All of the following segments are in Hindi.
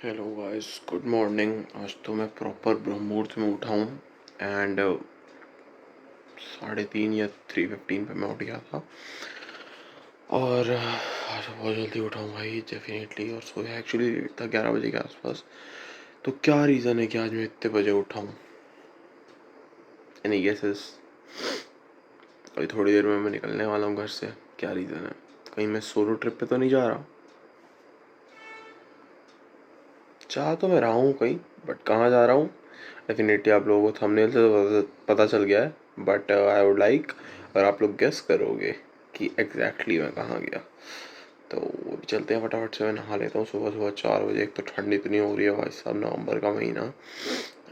Hello guys, good morning. आज तो मैं प्रॉपर ब्रह्म मुहूर्त में उठा हूँ एंड 3:30 या 3:15 पे मैं उठ गया था। और आज बहुत जल्दी उठा हूँ भाई, डेफिनेटली। और सोया एक्चुअली लेट था, 11 बजे के आसपास। तो क्या रीज़न है कि आज मैं इतने बजे उठा हूँ? Any guesses? अभी थोड़ी देर में मैं निकलने वाला हूँ घर से। क्या रीज़न है? कहीं मैं सोलो ट्रिप पे तो नहीं जा रहा? चाह तो मैं रहा हूँ कहीं, बट कहाँ जा रहा हूँ डेफिनेटली आप लोगों को थंबनेल से तो पता चल गया है। बट आई वुड लाइक, अगर आप लोग गेस करोगे कि एग्जैक्टली मैं कहाँ गया, तो चलते हैं फटाफट से। मैं नहा लेता हूँ सुबह सुबह 4 बजे। एक तो ठंड इतनी हो रही है भाई साहब, नवंबर का महीना,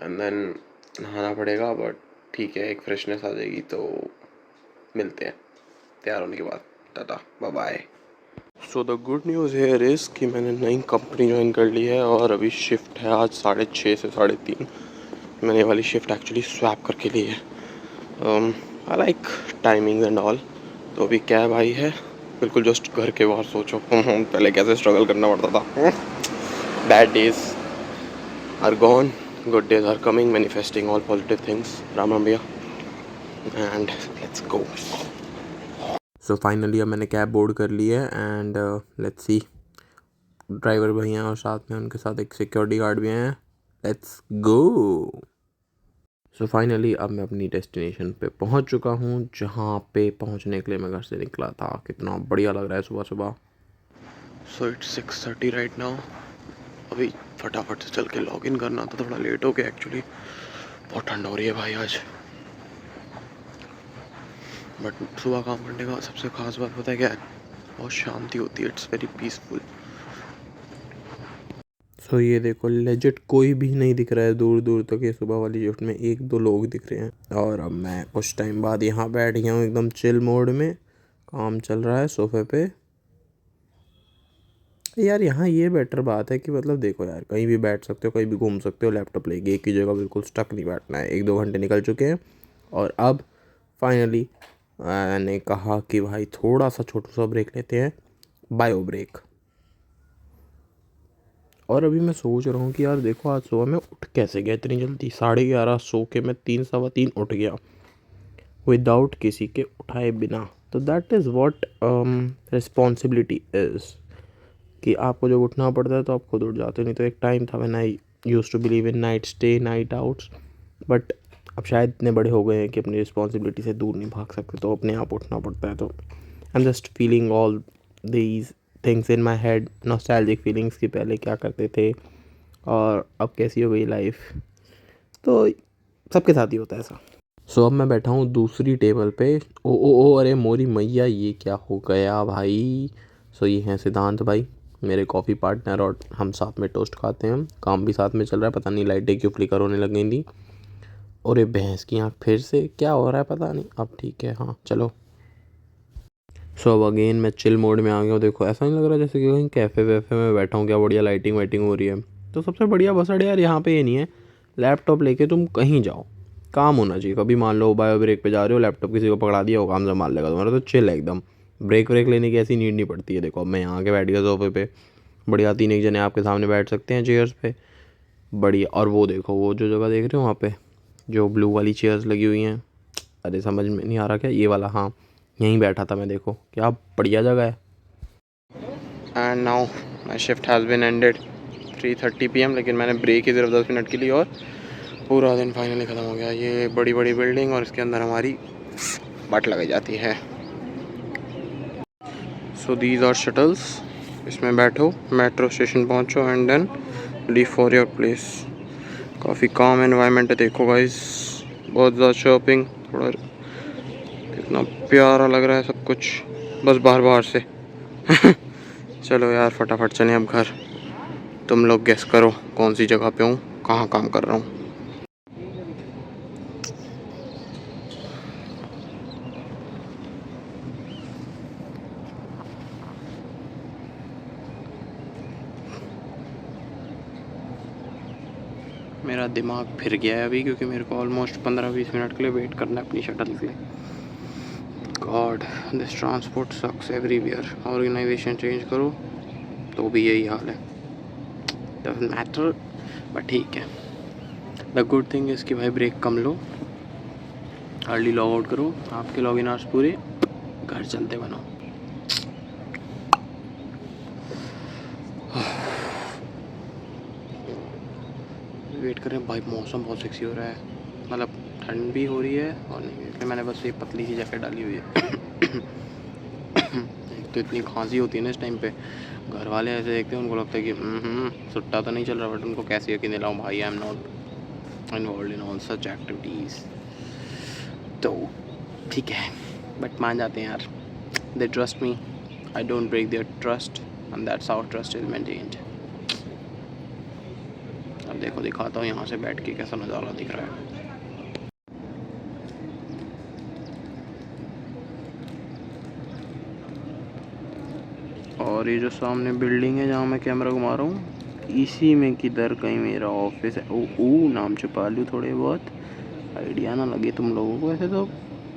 एंड देन नहाना पड़ेगा। बट ठीक है, एक फ्रेशनेस आ जाएगी। तो मिलते हैं तैयार होने के बाद। टाटा, bye bye. So the good news here is कि मैंने नई कंपनी ज्वाइन कर ली है और अभी शिफ्ट है आज 6:30 से 3:30। मैंने ये वाली शिफ्ट एक्चुअली स्वैप करके ली है। I like timing and all. तो अभी कैब आई है बिल्कुल जस्ट घर के बाहर। सोचो पहले कैसे स्ट्रगल करना पड़ता था। Bad days are gone, good days are coming, manifesting all positive things. Ram Ram भैया, and let's go. So finally अब मैंने कैब बोर्ड कर ली है एंड लेट्स सी। ड्राइवर भैया और साथ में उनके साथ एक सिक्योरिटी गार्ड भी हैं। Let's go. सो फाइनली अब मैं अपनी डेस्टिनेशन पे पहुंच चुका हूं, जहां पे पहुंचने के लिए मैं घर से निकला था। कितना बढ़िया लग रहा है सुबह सुबह। So it's 6:30 right now. अभी फटाफट से चल के लॉग इन करना था, थोड़ा लेट हो गया एक्चुअली। बहुत ठंड हो रही है भाई आज। बट सुबह काम करने का सबसे खास बात पता है क्या है? बहुत शांति होती है, इट्स वेरी पीसफुल। सो ये देखो, लेजिट कोई भी नहीं दिख रहा है दूर दूर तक। ये सुबह वाली शिफ्ट में 1-2 लोग दिख रहे हैं। और अब मैं कुछ टाइम बाद यहाँ बैठ गया हूँ एकदम चिल मोड में। काम चल रहा है सोफे पे। यार यहाँ ये बेटर बात है कि मतलब देखो यार, कहीं भी बैठ सकते हो, कहीं भी घूम सकते हो, लैपटॉप लेके एक ही जगह बिल्कुल स्टक नहीं बैठना है। 1-2 घंटे निकल चुके हैं और अब फाइनली मैंने कहा कि भाई थोड़ा सा छोटा सा ब्रेक लेते हैं, बायो ब्रेक। और अभी मैं सोच रहा हूँ कि यार देखो, आज सुबह मैं उठ कैसे गया इतनी जल्दी। 11:30 सो के मैं 3 सवा 3 उठ गया विदाउट किसी के उठाए बिना। तो that is what responsibility is, कि आपको जब उठना पड़ता है तो आप खुद उठ जाते हो। नहीं तो एक टाइम था when I used to believe in night stay, night outs. But अब शायद इतने बड़े हो गए हैं कि अपनी रिस्पॉन्सिबिलिटी से दूर नहीं भाग सकते, तो अपने आप उठना पड़ता है। तो I am just feeling all these things in my head, nostalgic feelings कि पहले क्या करते थे और अब कैसी हो गई लाइफ। तो सबके साथ ही होता है ऐसा। सो अब मैं बैठा हूँ दूसरी टेबल पे। ओ अरे मोरी मैया, ये क्या हो गया भाई। सो ये हैं सिद्धांत भाई, मेरे कॉफ़ी पार्टनर, और हम साथ में टोस्ट खाते हैं। काम भी साथ में चल रहा है। पता नहीं लाइटें क्यों फ्लिकर होने लग गई थी। और ये भैंस की आँख फिर से क्या हो रहा है पता नहीं। अब ठीक है, हाँ चलो। सो अब अगेन मैं चिल मोड में आ गया हूँ। देखो ऐसा नहीं लग रहा जैसे कि कहीं कैफ़े वैफे में बैठा हूँ। क्या बढ़िया लाइटिंग वाइटिंग हो रही है। तो सबसे बढ़िया बसड़ यार यहाँ पे ये नहीं है, लैपटॉप लेके तुम कहीं जाओ, काम होना चाहिए। कभी मान लो बायो ब्रेक पे जा रहे हो, लैपटॉप किसी को पकड़ा दिया हो, काम संभाल लेगा तुम्हारा। तो चिल है एकदम, ब्रेक व्रेक लेने की ऐसी नीड नहीं पड़ती है। देखो अब मैं यहाँ के बैठ गया सोफे पे, बढ़िया 3 एक जने आपके सामने बैठ सकते हैं चेयर्स पे, बढ़िया। और वो देखो, वो जो जगह देख रहे हो वहाँ पे जो ब्लू वाली चेयर्स लगी हुई हैं, अरे समझ में नहीं आ रहा क्या, ये वाला, हाँ यहीं बैठा था मैं। देखो क्या बढ़िया जगह है। And now my shift has been ended 3:30 PM, लेकिन मैंने ब्रेक ही सिर्फ 10 मिनट के लिए और पूरा दिन फाइनली ख़त्म हो गया। ये बड़ी बड़ी बिल्डिंग और इसके अंदर हमारी बट लगाई जाती है। सो दीज आर शटल्स, इसमें बैठो, मेट्रो स्टेशन पहुंचो and then leave for your place. काफ़ी काम एनवायरनमेंट है। देखो गाइस, बहुत ज़्यादा शॉपिंग, थोड़ा कितना प्यारा लग रहा है सब कुछ, बस बाहर बाहर से। चलो यार फटाफट चलें अब घर। तुम लोग गेस करो कौन सी जगह पे हूँ, कहाँ काम कर रहा हूँ। मेरा दिमाग फिर गया है अभी, क्योंकि मेरे को ऑलमोस्ट 15-20 मिनट के लिए वेट करना है अपनी शटल के लिए। God, this transport sucks everywhere. Organization change करो तो भी यही हाल है। डजंट मैटर, बट ठीक है। द गुड थिंग इज़ कि भाई ब्रेक कम लो, अर्ली लॉग आउट करो, आपके लॉगिन आवर्स पूरे, घर चलते बनो। वेट करें भाई, मौसम बहुत सेक्सी हो रहा है, मतलब ठंड भी हो रही है और नहीं, इसलिए मैंने बस ये पतली सी जैकेट डाली हुई है। एक तो इतनी खांसी होती है ना इस टाइम पे, घर वाले ऐसे देखते हैं उनको लगता है कि सुट्टा तो नहीं चल रहा, बट उनको कैसे यकीन दिलाऊं भाई, I am not involve in all such activities. तो ठीक है, बट मान जाते हैं यार, they trust me, I don't break their trust and that's how trust is maintained. अब देखो दिखाता हूँ यहाँ से बैठ के कैसा नज़ारा दिख रहा है। और ये जो सामने बिल्डिंग है जहाँ मैं कैमरा घुमा रहा हूँ, इसी में किधर कहीं मेरा ऑफिस है। ओ नाम छुपा लूँ थोड़े बहुत, आइडिया ना लगे तुम लोगों को, ऐसे तो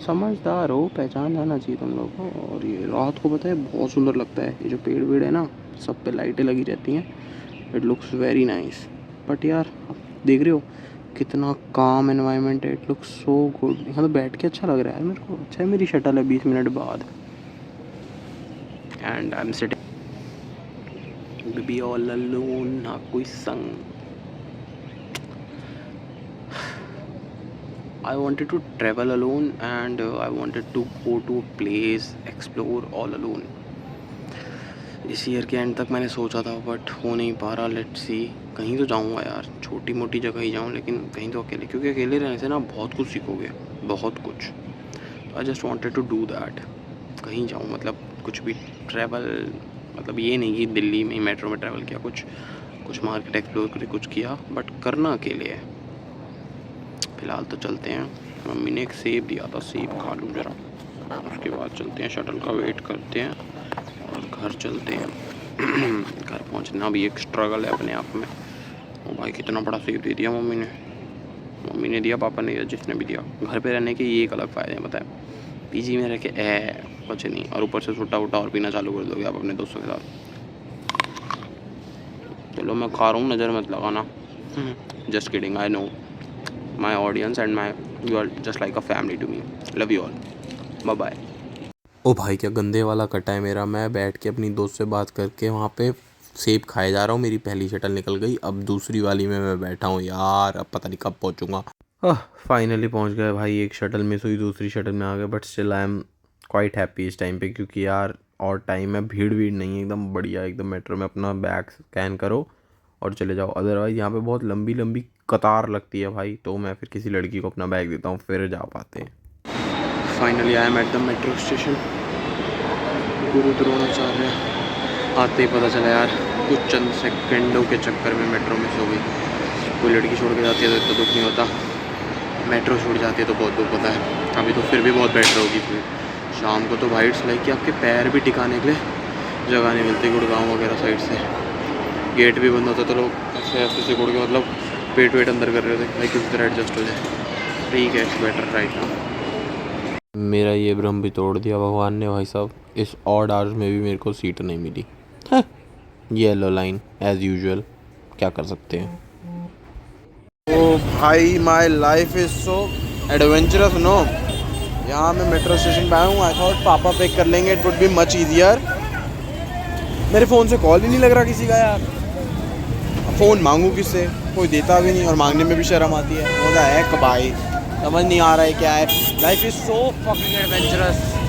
समझदार हो, पहचान जाना चाहिए तुम लोगों को। और ये रात को पता है बहुत सुंदर लगता है, ये जो पेड़ वेड़ है ना, सब पे लाइटें लगी रहती हैं, it looks very nice. But यार देख रहे हो कितना काम एनवायरनमेंट है, इट लुक्स सो गुड। यहाँ तो बैठ के अच्छा लग रहा है मेरे को। अच्छा है मेरी शटल है 20 मिनट बाद, and I am sitting be all alone, ना कोई संग। I wanted to travel alone and I wanted to go to a place, explore all alone. इस ईयर के एंड तक मैंने सोचा था, बट हो नहीं पा रहा। लेट्स सी, कहीं तो जाऊंगा यार, छोटी मोटी जगह ही जाऊं, लेकिन कहीं तो अकेले, क्योंकि अकेले रहने से ना बहुत कुछ सीखोगे, बहुत कुछ। I just wanted to do that, कहीं जाऊं, मतलब कुछ भी ट्रैवल, मतलब ये नहीं कि दिल्ली में मेट्रो में ट्रैवल किया, कुछ मार्केट एक्सप्लोर करके कुछ किया, बट करना अकेले है। फ़िलहाल तो चलते हैं, मम्मी ने एक सेब दिया था, सेब खा लूँ ज़रा, उसके बाद चलते हैं, शटल का वेट करते हैं और घर चलते हैं। घर पहुंचना भी एक स्ट्रगल है अपने आप में। ओ भाई कितना बड़ा सेब दे दिया मम्मी ने दिया, पापा ने दिया, जिसने भी दिया। घर पे रहने के ये एक अलग फ़ायदे हैं, बताए पीजी में रह के कुछ नहीं, और ऊपर से छुट्टा वुट्टा और पीना चालू कर दोगे आप अपने दोस्तों के साथ। चलो मैं खा रहा हूँ, नज़र मत लगाना। Just kidding, I know my audience and you are just like a family to me. Love you all. Bye bye. ओ भाई क्या गंदे वाला कटा है मेरा। मैं बैठ के अपनी दोस्त से बात करके वहाँ पे सेब खाए जा रहा हूँ, मेरी पहली शटल निकल गई, अब दूसरी वाली में मैं बैठा हूँ यार, अब पता नहीं कब पहुँचूँगा। फाइनली पहुँच गए भाई, एक शटल मिस हुई, दूसरी शटल में आ गए, but still I am quite happy इस टाइम पे, क्योंकि यार और टाइम है, भीड़ नहीं है, एकदम बढ़िया, एकदम मेट्रो में अपना बैग स्कैन करो और चले जाओ। अदरवाइज़ यहाँ पे बहुत लंबी लंबी कतार लगती है भाई, तो मैं फिर किसी लड़की को अपना बैग देता हूँ, फिर जा पाते हैं। Finally I am at the metro station, गुरु द्रोणाचार्य। आते ही पता चला यार, कुछ चंद सेकंडों के चक्कर में मेट्रो मिस हो गई। कोई लड़की छोड़ के जाती है तो इतना दुख नहीं होता, मेट्रो छूट जाती है तो बहुत दुख होता है। अभी तो फिर भी बहुत बेटर होगी फिर शाम को तो भाई, इट्स लाइक कि आपके पैर भी टिकाने के लिए जगह नहीं मिलती। गुड़गांव वगैरह साइड से गेट भी बंद होता तो लोग ऐसे ऐसे से गुड़ के, मतलब पेट वेट अंदर कर रहे थे भाई, किसी तरह एडजस्ट हो जाए। ठीक है, इट्स बेटर राइट नाउ। मेरा ये भ्रम भी तोड़ दिया भगवान ने भाई साहब, इस ऑड आवर्स में भी मेरे को सीट नहीं मिली। येलो लाइन एज यूजुअल, क्या कर सकते हैं। ओ भाई my life is so adventurous no. यहाँ मैं मेट्रो स्टेशन पे आया हूँ, आई थॉट पापा पिक कर लेंगे, it would be much easier. मेरे फ़ोन से कॉल ही नहीं लग रहा किसी का यार, फ़ोन मांगूँ किससे, कोई देता भी नहीं, और मांगने में भी शर्म आती है। होता है भाई, समझ नहीं आ रहा है क्या है। Life is so fucking adventurous.